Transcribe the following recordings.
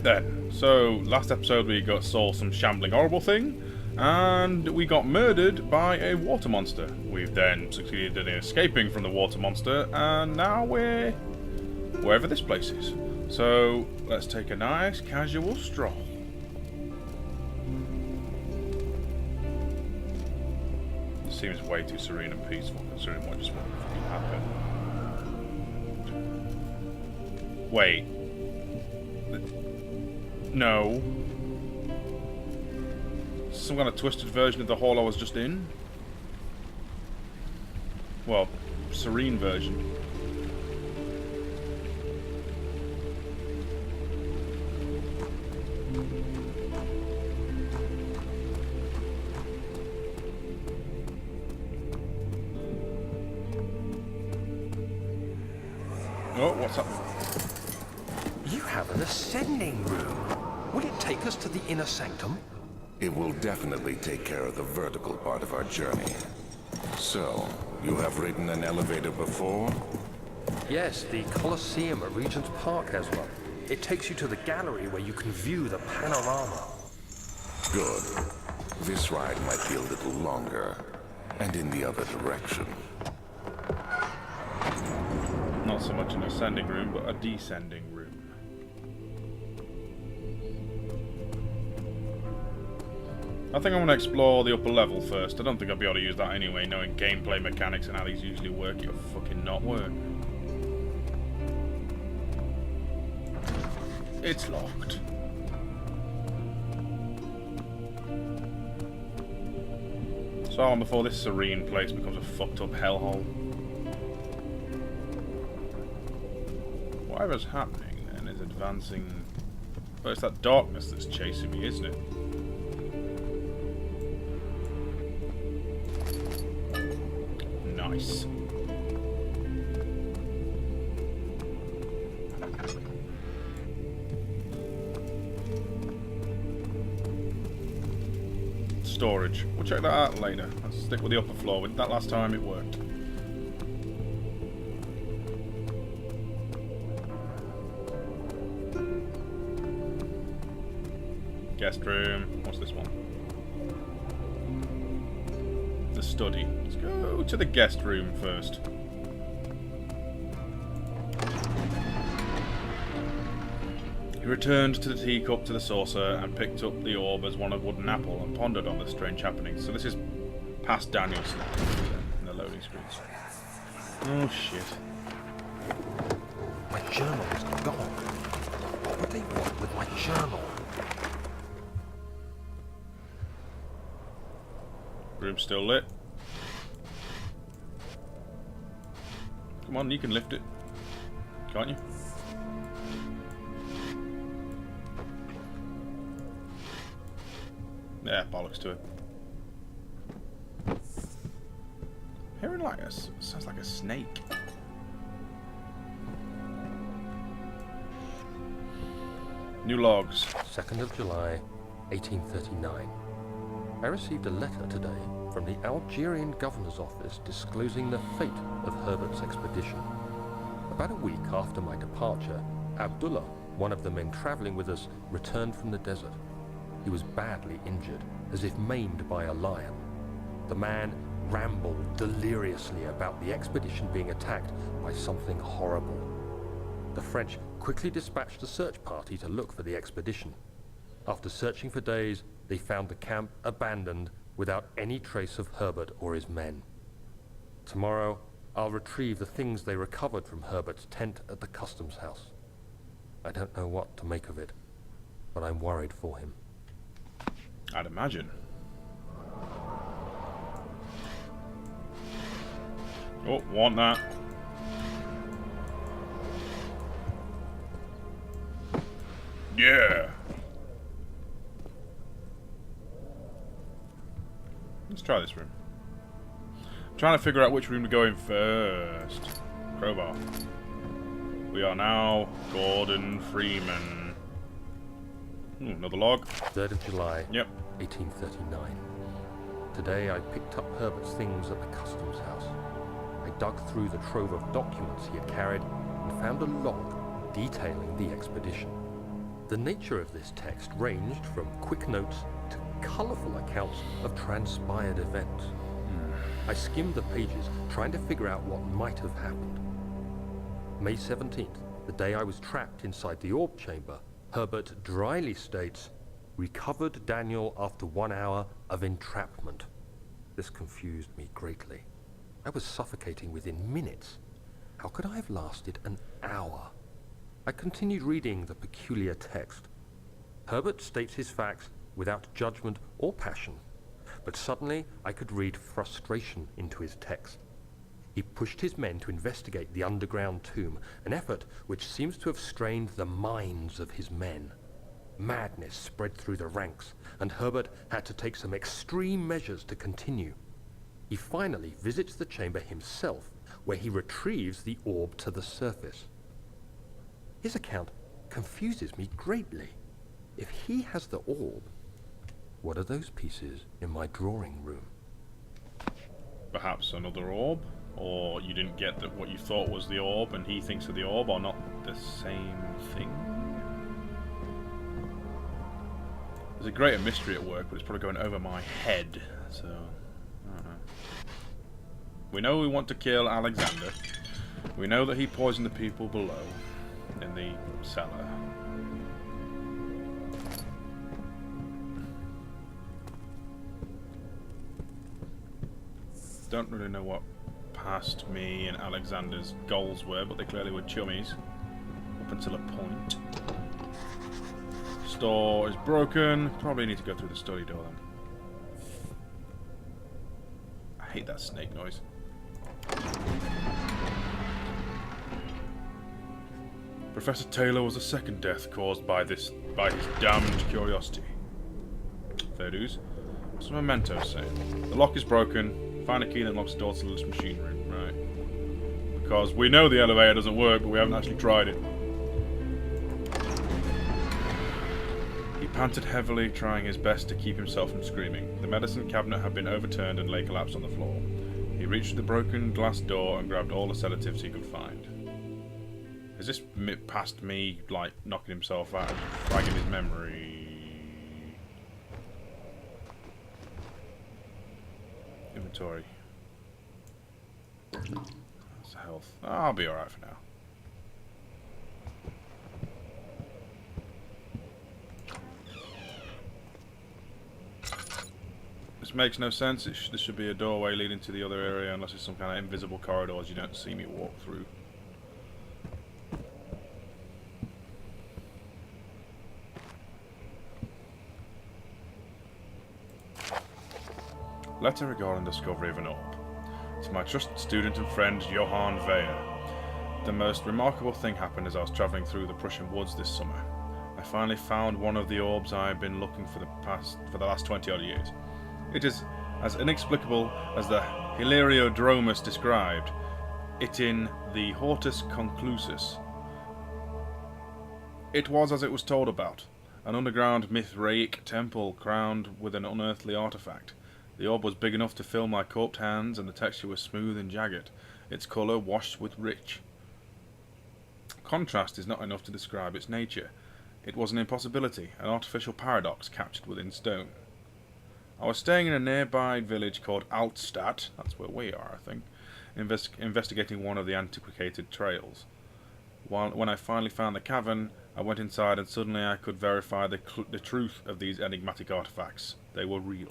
Right then, so last episode we saw some shambling horrible thing, and we got murdered by a water monster. We've then succeeded in escaping from the water monster, and now we're wherever this place is. So let's take a nice casual stroll. It seems way too serene and peaceful considering what just happened. Wait. No. Some kind of twisted version of the hall I was just in? Well, serene version. Oh, what's up? You have an ascending room. Will it take us to the inner sanctum? It will definitely take care of the vertical part of our journey. So, you have ridden an elevator before? Yes, the Colosseum at Regent's Park has one. It takes you to the gallery where you can view the panorama. Good. This ride might be a little longer, and in the other direction. Not so much an ascending room, but a descending room. I think I want to explore the upper level first. I don't think I'll be able to use that anyway, knowing gameplay mechanics and how these usually work. It'll fucking not work. It's locked. So long before this serene place becomes a fucked up hellhole. Whatever's happening then is advancing. Well, it's that darkness that's chasing me, isn't it? Nice. Storage. We'll check that out later. Let's stick with the upper floor. With that last time it worked. Guest room. What's this one? The study. Let's go to the guest room first. He returned to the teacup, to the saucer, and picked up the orb as one of wooden apple and pondered on the strange happenings. So this is past Daniel's in the loading screens. Oh shit. My journal is gone. What would they want with my journal? Room's still lit. Come on, you can lift it. Can't you? Yeah, bollocks to it. Hearing like a sounds like a snake. New logs. 2nd of July, 1839. I received a letter today from the Algerian governor's office disclosing the fate of Herbert's expedition. About a week after my departure, Abdullah, one of the men traveling with us, returned from the desert. He was badly injured, as if maimed by a lion. The man rambled deliriously about the expedition being attacked by something horrible. The French quickly dispatched a search party to look for the expedition. After searching for days, they found the camp abandoned without any trace of Herbert or his men. Tomorrow, I'll retrieve the things they recovered from Herbert's tent at the customs house. I don't know what to make of it, but I'm worried for him. I'd imagine. Oh, want that. Yeah. Let's try this room. I'm trying to figure out which room to go in first. Crowbar. We are now Gordon Freeman. Ooh, another log. 3rd of July, Yep. 1839. Today I picked up Herbert's things at the customs house. I dug through the trove of documents he had carried and found a log detailing the expedition. The nature of this text ranged from quick notes to colourful accounts of transpired events. I skimmed the pages, trying to figure out what might have happened. May 17th, the day I was trapped inside the orb chamber, Herbert dryly states, "Recovered Daniel after 1 hour of entrapment." This confused me greatly. I was suffocating within minutes. How could I have lasted an hour? I continued reading the peculiar text. Herbert states his facts without judgment or passion, but suddenly I could read frustration into his text. He pushed his men to investigate the underground tomb, an effort which seems to have strained the minds of his men. Madness spread through the ranks, and Herbert had to take some extreme measures to continue. He finally visits the chamber himself, where he retrieves the orb to the surface. His account confuses me greatly. If he has the orb, what are those pieces in my drawing room? Perhaps another orb? Or you didn't get that what you thought was the orb and he thinks of the orb are not the same thing? There's a greater mystery at work, but it's probably going over my head, so I don't know. We know we want to kill Alexander. We know that he poisoned the people below in the cellar. Don't really know what past me and Alexander's goals were, but they clearly were chummies up until a point. Store is broken. Probably need to go through the study door then. I hate that snake noise. Professor Taylor was the second death caused by his damned curiosity. Fair dues. What's the memento say? The lock is broken. Find a key that unlocks the door to this machine room. Right. Because we know the elevator doesn't work, but we haven't actually tried it. He panted heavily, trying his best to keep himself from screaming. The medicine cabinet had been overturned and lay collapsed on the floor. He reached the broken glass door and grabbed all the sedatives he could find. Is this past me, like, knocking himself out, fragging his memory? Inventory. That's health. I'll be alright for now. This makes no sense. This should be a doorway leading to the other area, unless it's some kind of invisible corridors you don't see me walk through. Letter regarding discovery of an orb. To my trusted student and friend, Johann Weyer. The most remarkable thing happened as I was travelling through the Prussian woods this summer. I finally found one of the orbs I have been looking for the last 20-odd years. It is as inexplicable as the Hilariodromus described it in the Hortus Conclusus. It was as it was told about, an underground Mithraic temple crowned with an unearthly artifact. The orb was big enough to fill my corped hands, and the texture was smooth and jagged, its colour washed with rich. Contrast is not enough to describe its nature. It was an impossibility, an artificial paradox captured within stone. I was staying in a nearby village called Altstadt, that's where we are, I think, investigating one of the antiquated trails. When I finally found the cavern, I went inside and suddenly I could verify the truth of these enigmatic artifacts. They were real.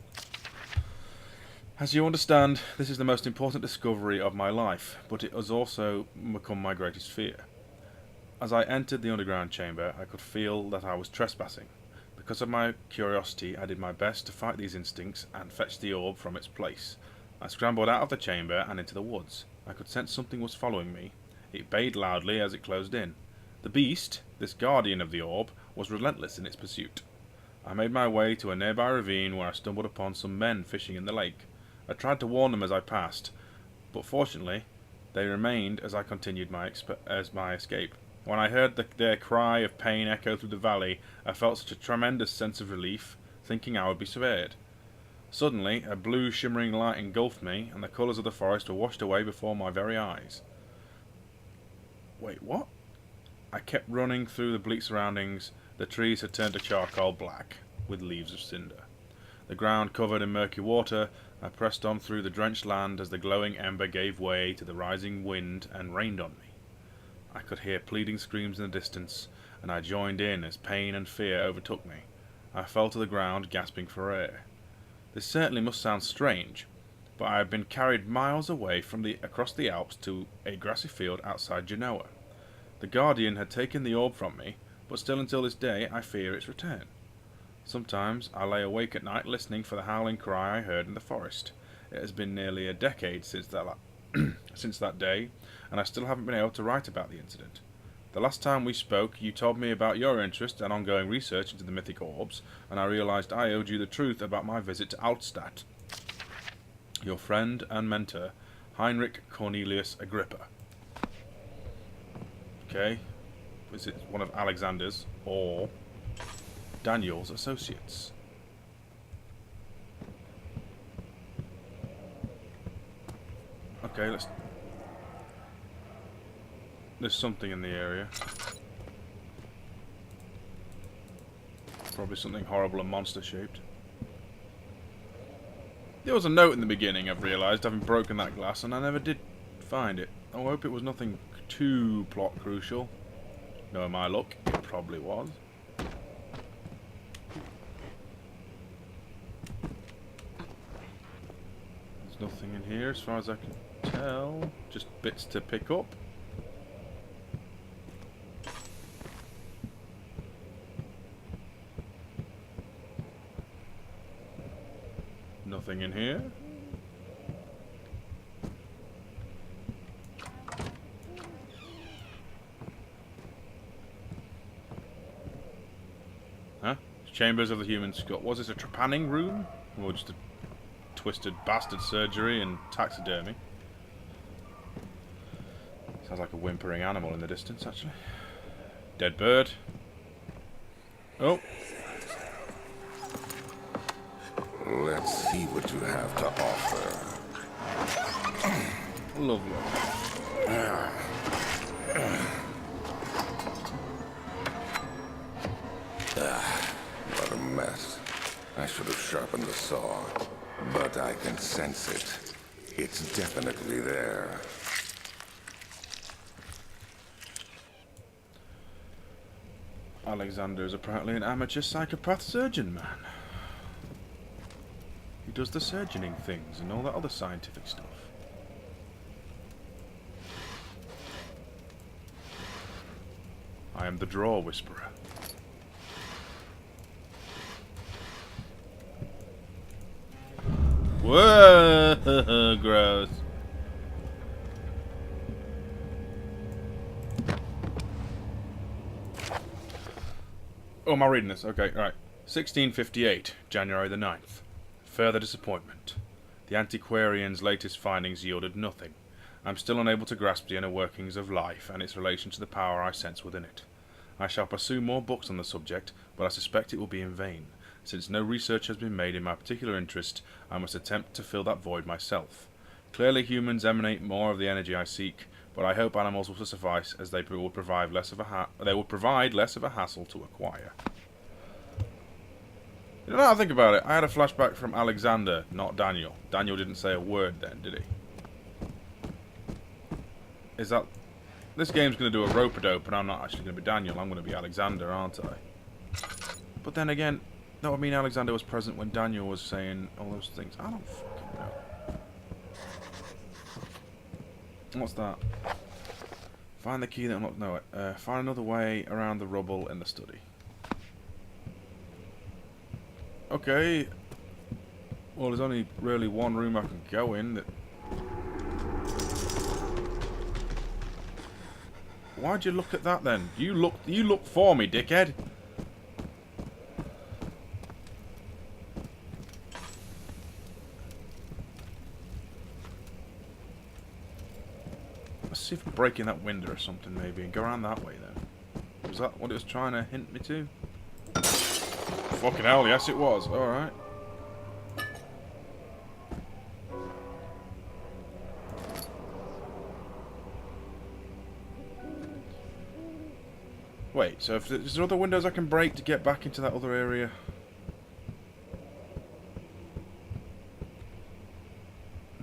As you understand, this is the most important discovery of my life, but it has also become my greatest fear. As I entered the underground chamber, I could feel that I was trespassing. Because of my curiosity, I did my best to fight these instincts and fetch the orb from its place. I scrambled out of the chamber and into the woods. I could sense something was following me. It bayed loudly as it closed in. The beast, this guardian of the orb, was relentless in its pursuit. I made my way to a nearby ravine where I stumbled upon some men fishing in the lake. I tried to warn them as I passed, but fortunately, they remained as I continued my escape. When I heard their cry of pain echo through the valley, I felt such a tremendous sense of relief, thinking I would be spared. Suddenly, a blue shimmering light engulfed me, and the colours of the forest were washed away before my very eyes. Wait, what? I kept running through the bleak surroundings. The trees had turned to charcoal black, with leaves of cinder. The ground covered in murky water. I pressed on through the drenched land as the glowing ember gave way to the rising wind and rained on me. I could hear pleading screams in the distance, and I joined in as pain and fear overtook me. I fell to the ground, gasping for air. This certainly must sound strange, but I had been carried miles away across the Alps to a grassy field outside Genoa. The Guardian had taken the orb from me, but still until this day I fear its return. Sometimes I lay awake at night listening for the howling cry I heard in the forest. It has been nearly a decade since that day, and I still haven't been able to write about the incident. The last time we spoke, you told me about your interest and ongoing research into the mythic orbs, and I realized I owed you the truth about my visit to Altstadt. Your friend and mentor, Heinrich Cornelius Agrippa. Okay. Is it one of Alexander's or Daniel's associates? Okay, let's... There's something in the area. Probably something horrible and monster-shaped. There was a note in the beginning, I've realised, having broken that glass, and I never did find it. I hope it was nothing too plot crucial. Knowing my luck, it probably was. There's nothing in here as far as I can tell. Just bits to pick up. Nothing in here. Huh? Chambers of the Human Skull. Was this a trepanning room? Or just a twisted bastard surgery and taxidermy? Sounds like a whimpering animal in the distance, actually. Dead bird. Oh. Let's see what you have to offer. Lovely. What a mess. I should have sharpened the saw, but I can sense it. It's definitely there. Alexander is apparently an amateur psychopath surgeon man. He does the surgeoning things and all that other scientific stuff. I am the Draw Whisperer. Whoa, gross. Oh, am I reading this? Okay, right. 1658, January the 9th. Further disappointment. The antiquarian's latest findings yielded nothing. I'm still unable to grasp the inner workings of life and its relation to the power I sense within it. I shall pursue more books on the subject, but I suspect it will be in vain. Since no research has been made in my particular interest, I must attempt to fill that void myself. Clearly humans emanate more of the energy I seek, but I hope animals will suffice, as they will provide less of a hassle to acquire. You know, now I think about it, I had a flashback from Alexander, not Daniel. Daniel didn't say a word then, did he? Is that... This game's going to do a rope-a-dope, and I'm not actually going to be Daniel, I'm going to be Alexander, aren't I? But then again, that would mean Alexander was present when Daniel was saying all those things. I don't fucking know. What's that? Find the key that unlocks... No, find another way around the rubble in the study. Okay. Well, there's only really one room I can go in that... Why'd you look at that then? You look for me, dickhead. Let's see if I'm breaking that window or something maybe and go around that way then. Was that what it was trying to hint me to? Fucking hell, yes it was. Alright. Wait, so if there's other windows I can break to get back into that other area?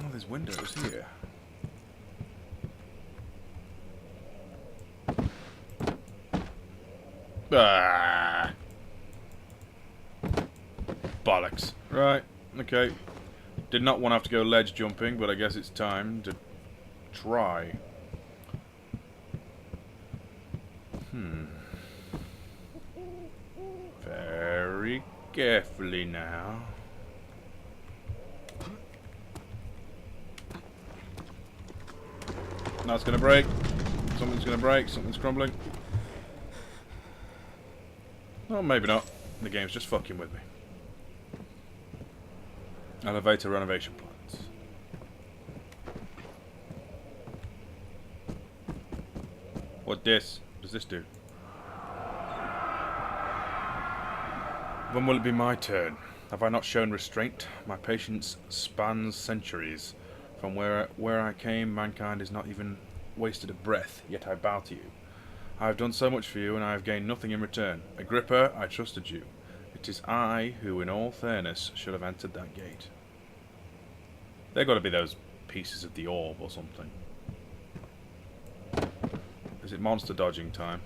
Oh, there's windows here. Ah! Bollocks. Right, okay. Did not want to have to go ledge jumping, but I guess it's time to try. Very carefully now. Now it's gonna break. Something's gonna break. Something's crumbling. Oh, maybe not. The game's just fucking with me. Elevator renovation plans. What does this do? When will it be my turn? Have I not shown restraint? My patience spans centuries. From where I came, mankind has not even wasted a breath, yet I bow to you. I have done so much for you, and I have gained nothing in return. Agrippa, I trusted you. It is I who, in all fairness, should have entered that gate. They've got to be those pieces of the orb or something. Is it monster dodging time?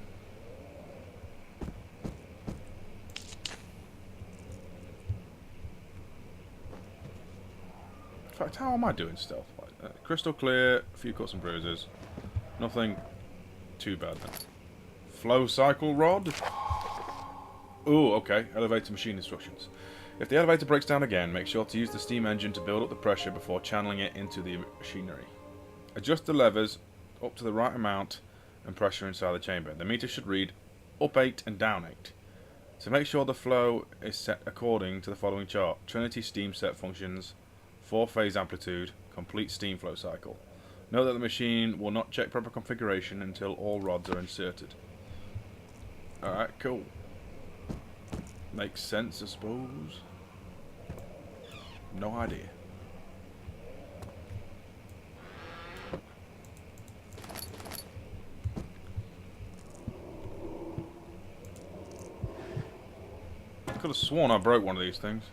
In fact, how am I doing stealth? Crystal clear, a few cuts and bruises. Nothing too bad then. Flow cycle rod? Ooh, okay. Elevator machine instructions. If the elevator breaks down again, make sure to use the steam engine to build up the pressure before channeling it into the machinery. Adjust the levers up to the right amount and pressure inside the chamber. The meter should read up 8 and down 8. So make sure the flow is set according to the following chart. Trinity steam set functions, 4-phase amplitude, complete steam flow cycle. Note that the machine will not check proper configuration until all rods are inserted. Alright, cool. Makes sense, I suppose. No idea. I could have sworn I broke one of these things.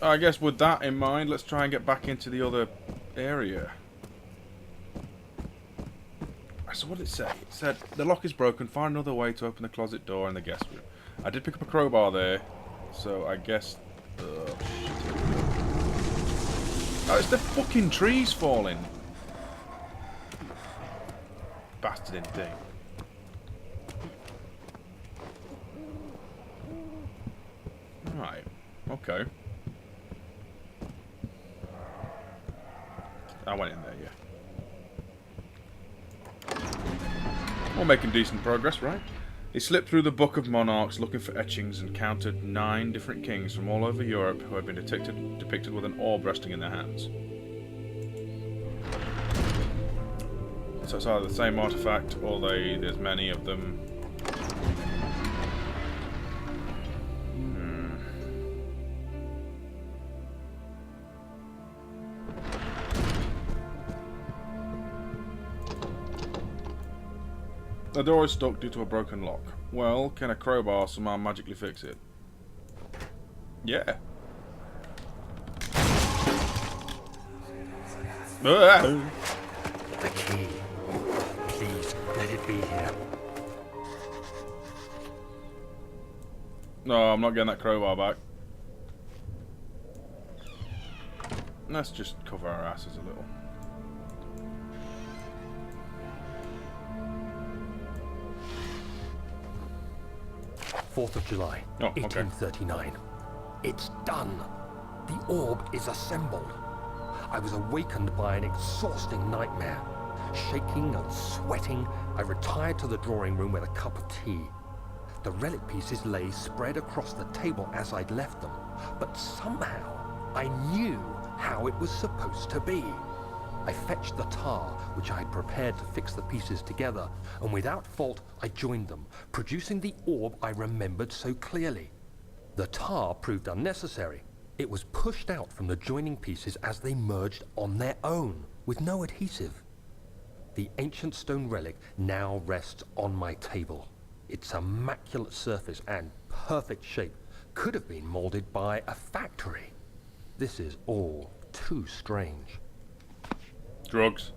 I guess with that in mind, let's try and get back into the other area. So what did it say? It said, the lock is broken, find another way to open the closet door in the guest room. I did pick up a crowbar there, so I guess... Oh, it's the fucking trees falling. Bastard thing. Right, okay. I went in there, yeah. We're making decent progress, right? He slipped through the Book of Monarchs looking for etchings and counted 9 different kings from all over Europe who had been depicted with an orb resting in their hands. So it's either the same artifact or there's many of them. The door is stuck due to a broken lock. Well, can a crowbar somehow magically fix it? Yeah. The key. Please, let it be here. No, I'm not getting that crowbar back. Let's just cover our asses a little. 4th of July, 1839. It's done. The orb is assembled. I was awakened by an exhausting nightmare. Shaking and sweating, I retired to the drawing room with a cup of tea. The relic pieces lay spread across the table as I'd left them, but somehow I knew how it was supposed to be. I fetched the tar, which I had prepared to fix the pieces together, and without fault I joined them, producing the orb I remembered so clearly. The tar proved unnecessary. It was pushed out from the joining pieces as they merged on their own, with no adhesive. The ancient stone relic now rests on my table. Its immaculate surface and perfect shape could have been molded by a factory. This is all too strange. Drugs.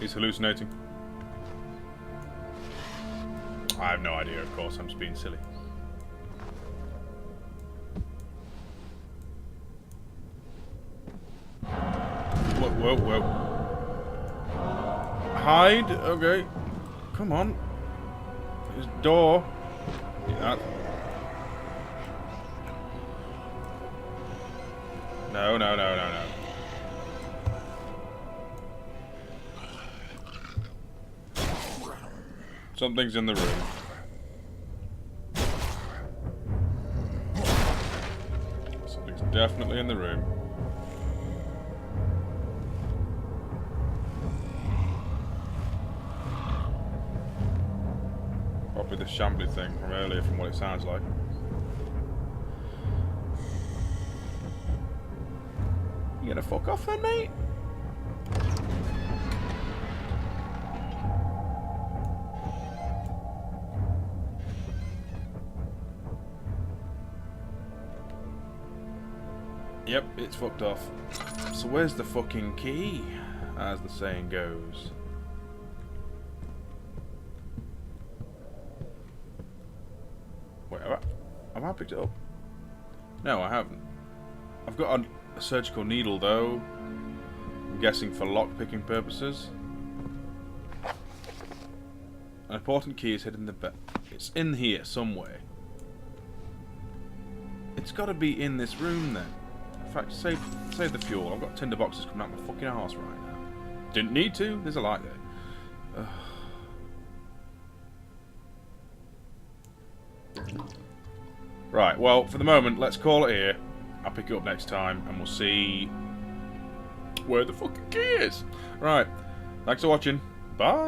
He's hallucinating. I have no idea, of course, I'm just being silly. Whoa, whoa, whoa. Hide? Okay. Come on. His door. Yeah. No, no, no, no, no. Something's in the room. Something's definitely in the room. Probably the shambly thing from earlier, from what it sounds like. You gonna fuck off then, mate? Yep, it's fucked off. So where's the fucking key, as the saying goes? Wait, have I picked it up? No, I haven't. I've got a surgical needle, though. I'm guessing for lock-picking purposes. An important key is hidden in the bed. It's in here somewhere. It's got to be in this room, then. In fact, save the fuel. I've got tinder boxes coming out my fucking arse right now. Didn't need to. There's a light there. Right, well, for the moment, let's call it here. I'll pick it up next time, and we'll see where the fucking key is. Right, thanks for watching. Bye.